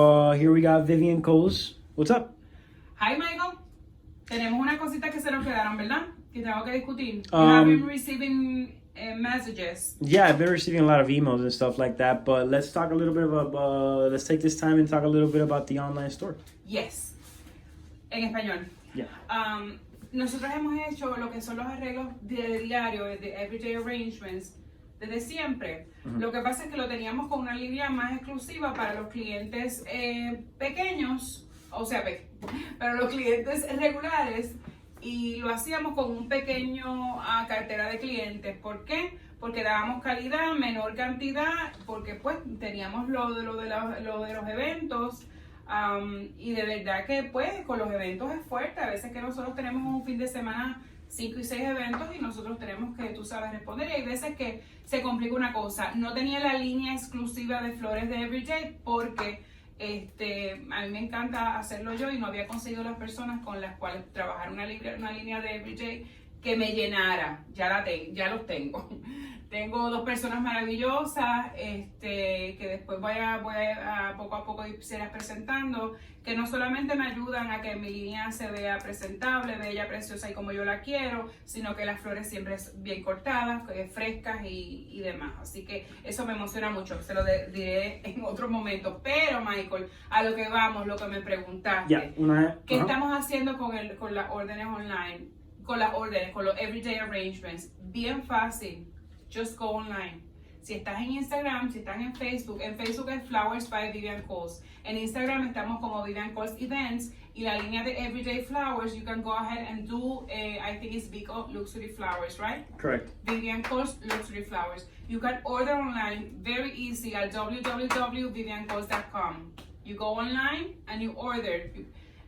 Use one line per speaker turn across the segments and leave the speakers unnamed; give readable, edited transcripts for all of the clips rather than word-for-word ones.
Here we got Vivian Coles. What's up?
Hi, Michael. Tenemos unas cositas que se nos quedaron, ¿verdad? Que tengo que discutir. You have been receiving messages.
Yeah, I've been receiving a lot of emails and stuff like that, but let's talk a little bit about, let's take this time and talk a little bit about the online store.
Yes. En español.
Yeah.
Nosotros hemos hecho lo que son los arreglos de diario, de everyday arrangements, desde siempre. Lo que pasa es que lo teníamos con una línea más exclusiva para los clientes pequeños, o sea, para los clientes regulares, y lo hacíamos con un pequeño cartera de clientes. ¿Por qué? Porque dábamos calidad, menor cantidad, porque pues teníamos lo de los eventos. Y de verdad que pues con los eventos es fuerte. A veces que nosotros tenemos un fin de semana 5 y 6 eventos y nosotros tenemos que, tú sabes, responder. Y hay veces que se complica una cosa. No tenía la línea exclusiva de flores de Everyday porque a mí me encanta hacerlo yo y no había conseguido las personas con las cuales trabajar una línea de Everyday que me llenara. Ya los tengo. Tengo 2 personas maravillosas que después voy a poco a poco ir presentando, que no solamente me ayudan a que mi línea se vea presentable, bella, preciosa y como yo la quiero, sino que las flores siempre bien cortadas, frescas y demás. Así que eso me emociona mucho, se lo diré en otro momento. Pero Michael, a lo que vamos, lo que me preguntaste, ¿qué estamos haciendo con las órdenes online? Con los everyday arrangements. Bien fácil. Just go online. Si estás en Instagram, si estás en Facebook es Flowers by Vivian Coles. En Instagram estamos como Vivian Coles Events y la línea de Everyday Flowers, you can go ahead and do, I think it's Vico Luxury Flowers, right?
Correct.
Vivian Coles Luxury Flowers. You can order online, very easy, at www.viviancoles.com. You go online and you order.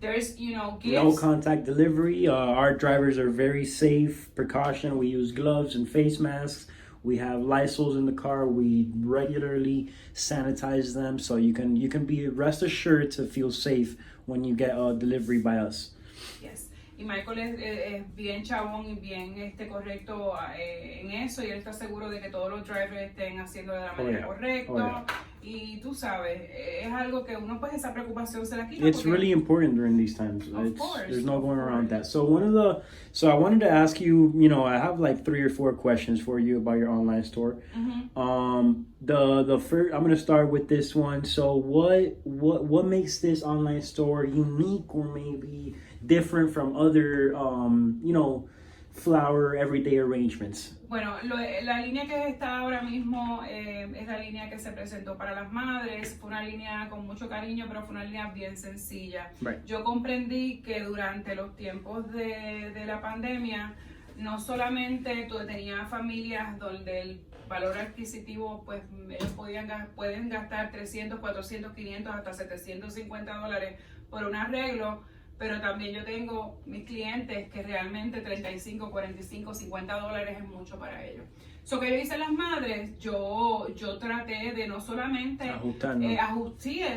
There's, gifts.
No contact delivery. Our drivers are very safe. Precaution. We use gloves and face masks. We have Lysols in the car. We regularly sanitize them, so you can be rest assured to feel safe when you get a delivery by us.
Yes. Y Michael es bien chabón y bien correcto en eso, y él está seguro de que todos los drivers estén haciendo de la manera correcta. Y tú sabes, es algo que uno pues esa preocupación se la quita.
It's really important during these times.
Of course.
There's no going around that. So I wanted to ask you, I have like 3 or 4 questions for you about your online store. The first, I'm going to start with this one. So what makes this online store unique or maybe different from other flower everyday arrangements?
Bueno, la línea que está ahora mismo es la línea que se presentó para las madres. Fue una línea con mucho cariño, pero fue una línea bien sencilla.
Right.
Yo comprendí que durante los tiempos de la pandemia, no solamente tú tenías familias donde el valor adquisitivo, pues ellos pueden gastar 300, 400, 500, hasta $750 por un arreglo, pero también yo tengo mis clientes que realmente 35, 45, $50 es mucho para ellos. So que yo hice las madres, yo traté de no solamente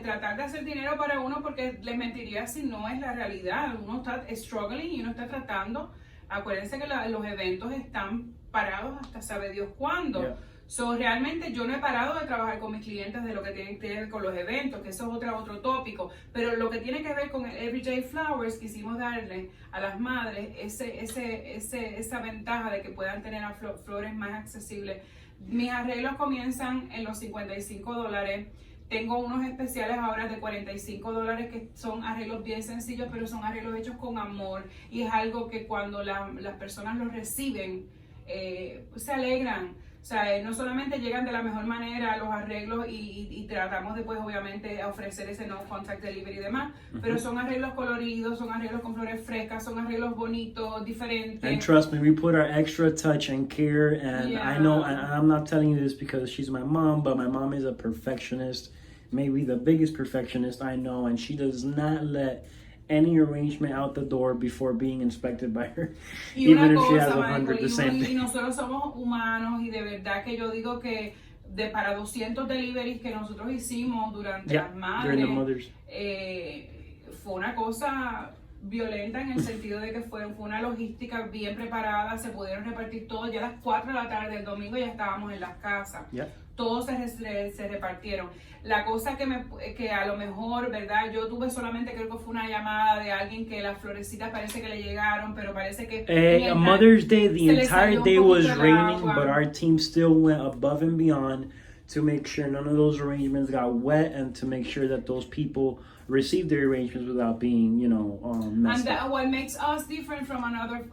tratar de hacer dinero para uno, porque les mentiría si no es la realidad. Uno está struggling y uno está tratando. Acuérdense que los eventos están parados hasta sabe Dios cuándo.
Yeah.
So, realmente yo no he parado de trabajar con mis clientes de lo que tiene que ver con los eventos, que eso es otro tópico, pero lo que tiene que ver con el Everyday Flowers, quisimos darle a las madres esa ventaja de que puedan tener flores más accesibles. Mis arreglos comienzan en los $55. Tengo unos especiales ahora de $45 que son arreglos bien sencillos, pero son arreglos hechos con amor, y es algo que cuando las personas los reciben, se alegran. O sea, no solamente llegan de la mejor manera a los arreglos y tratamos de, pues, obviamente, ofrecer ese no contact delivery y demás, pero son arreglos coloridos, son arreglos con flores frescas, son arreglos bonitos, diferentes.
And trust me, we put our extra touch and care, and I know, and I'm not telling you this because she's my mom, but my mom is a perfectionist, maybe the biggest perfectionist I know, and she does not let any arrangement out the door before being inspected by her, even if she has 100%.
Y nosotros somos humanos, y de verdad que yo digo que para 200 deliveries que nosotros hicimos durante las madres,
during the mothers.
Fue una cosa violenta en el sentido de que fue una logística bien preparada, se pudieron repartir todo, ya a las 4 de la tarde del domingo ya estábamos en las casas.
Yeah.
Todos se repartieron. La cosa que a lo mejor, ¿verdad? Yo tuve solamente, creo que fue una llamada de alguien que las florecitas parece que le llegaron, pero parece que...
Mother's Day, the entire day was raining,
agua.
but our team still went above and beyond to make sure none of those arrangements got wet and to make sure that those people received their arrangements without being, messed
And
up.
what makes us different from another,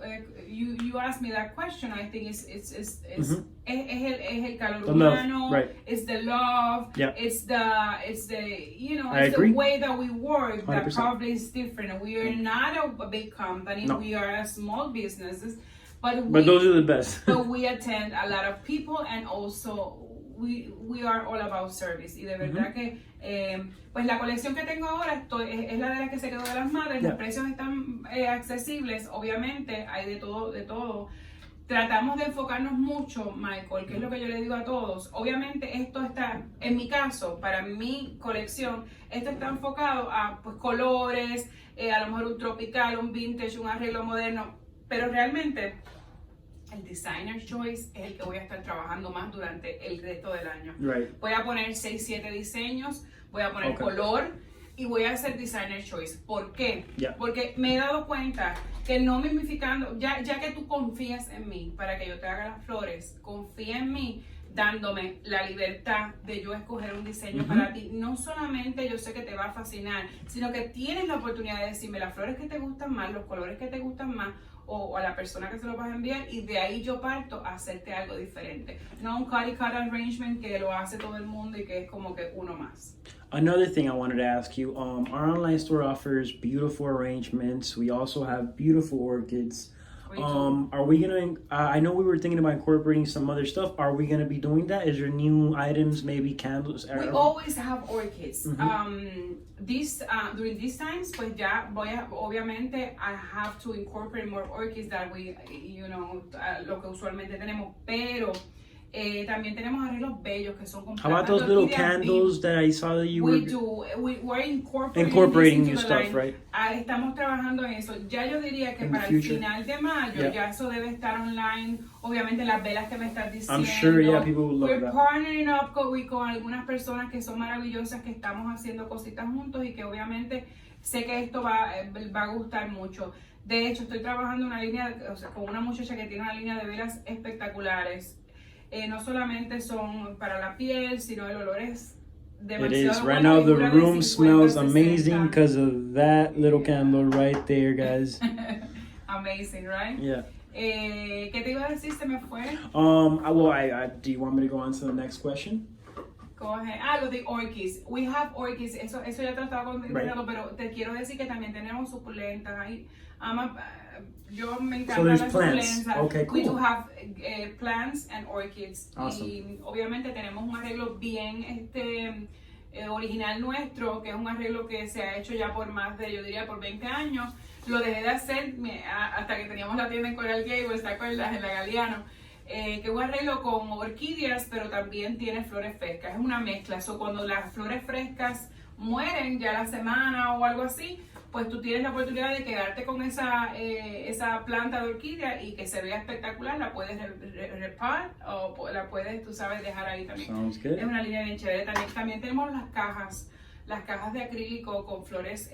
you asked me that question. I think es el calor humano,
right.
It's the love,
Yeah.
it's the it's
agree.
the way that we work that
100%.
probably is different. We are not a big company.
No.
We are a small businesses, but
Those are the best.
but we attend a lot of people and also we are all about service. Y de verdad que pues la colección que tengo ahora es la de la que se quedó de las madres.
Yeah.
Los precios están accesibles, obviamente hay de todo. Tratamos de enfocarnos mucho, Michael, que es lo que yo le digo a todos. Obviamente esto está, en mi caso, para mi colección, esto está enfocado a pues colores, a lo mejor un tropical, un vintage, un arreglo moderno, pero realmente el designer choice es el que voy a estar trabajando más durante el resto del año.
Right.
Voy a poner 6-7 diseños, voy a poner
Okay.
color y voy a hacer designer choice. ¿Por qué?
Yeah.
Porque me he dado cuenta que no mimificando, ya que tú confías en mí para que yo te haga las flores, confía en mí dándome la libertad de yo escoger un diseño para ti. No solamente yo sé que te va a fascinar, sino que tienes la oportunidad de decirme las flores que te gustan más, los colores que te gustan más, o a la persona que se lo vas a enviar, y de ahí yo parto a hacerte algo diferente. No un cut arrangement que lo hace todo el mundo y que es como que uno más.
Another thing I wanted to ask you, our online store offers beautiful arrangements. We also have beautiful orchids. Are we gonna? I know we were thinking about incorporating some other stuff. Are we gonna be doing that? Is there new items, maybe candles?
We always have orchids. During these times, pues ya obviamente, I have to incorporate more orchids that we, lo que usualmente tenemos, pero también tenemos arreglos bellos que son con
How about those little candles that I saw that you were
we're
incorporating new stuff, right?
Estamos trabajando en eso. Ya yo diría que
In the
para el
future.
final de mayo, ya eso debe estar online. Obviamente las velas que me estás diciendo.
I'm sure, yeah, people will love
We're
that.
partnering up con algunas personas que son maravillosas, que estamos haciendo cositas juntos y que obviamente sé que esto va a gustar mucho. De hecho, estoy trabajando con una muchacha que tiene una línea de velas espectaculares. No solamente son para la piel, sino el olor es demasiado
It is. Right
bueno
now
y
the
dura de
room
50,
smells
60.
amazing because of that little candle right there, guys.
Amazing, right?
Yeah.
¿Qué te iba a decir? Se me fue.
Do you want me to go on to the next question?
Go ahead. Lo de orchids. We have orchids. Eso ya te lo estaba contando, pero te quiero decir que también tenemos suculentas. Ahí, yo me encanta
So there's
las
plants.
suculentas.
Okay,
We do
cool.
have plants and orchids.
Awesome.
Y obviamente tenemos un arreglo bien original nuestro, que es un arreglo que se ha hecho ya por más de, yo diría, por 20 años. Lo dejé de hacer hasta que teníamos la tienda en Coral Gables, ¿te acuerdas? En la Galeano. Que es un arreglo con orquídeas, pero también tiene flores frescas. Es una mezcla. Cuando las flores frescas mueren ya la semana o algo así, pues tú tienes la oportunidad de quedarte con esa planta de orquídea y que se vea espectacular. La puedes repar o la puedes, tú sabes, dejar ahí también.
Sounds good.
Es una línea bien chévere. También tenemos las cajas de acrílico con flores.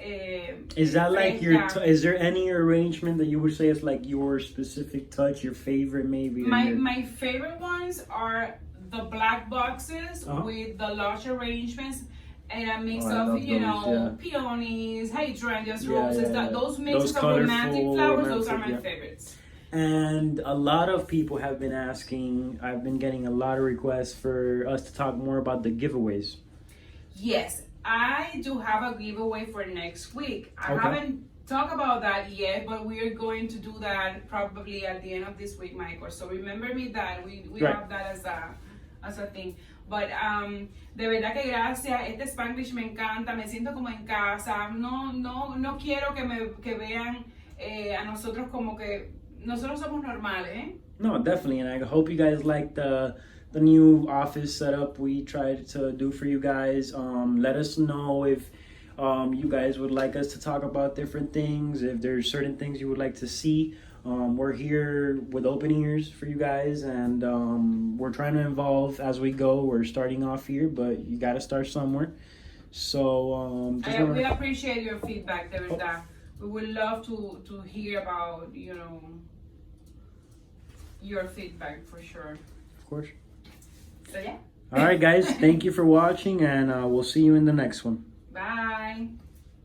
Is that like
frescas.
is there any arrangement that you would say is like your specific touch, your favorite maybe?
My favorite ones are the black boxes with the large arrangements and a mix of, peonies, hydrangeas, roses. Those mixes of romantic flowers, those are my favorites.
And a lot of people have been asking, I've been getting a lot of requests for us to talk more about the giveaways.
Yes, I do have a giveaway for next week. I
Okay.
haven't talked about that yet, but we are going to do that probably at the end of this week, Michael. So remember me that we
Right.
have that as a thing. But de verdad que gracias. Este Spanglish me encanta. Me siento como en casa. No quiero que vean a nosotros como que nosotros somos normales, ¿eh?
No, definitely, and I hope you guys like the new office setup we tried to do for you guys. Let us know if you guys would like us to talk about different things, if there's certain things you would like to see, we're here with open ears for you guys, and we're trying to evolve as we go. We're starting off here, but you got to start somewhere. So
we appreciate your feedback, de verdad. We would love to hear about, you know, your feedback for sure.
Of course.
So yeah.
All right, guys. Thank you for watching, and we'll see you in the next one.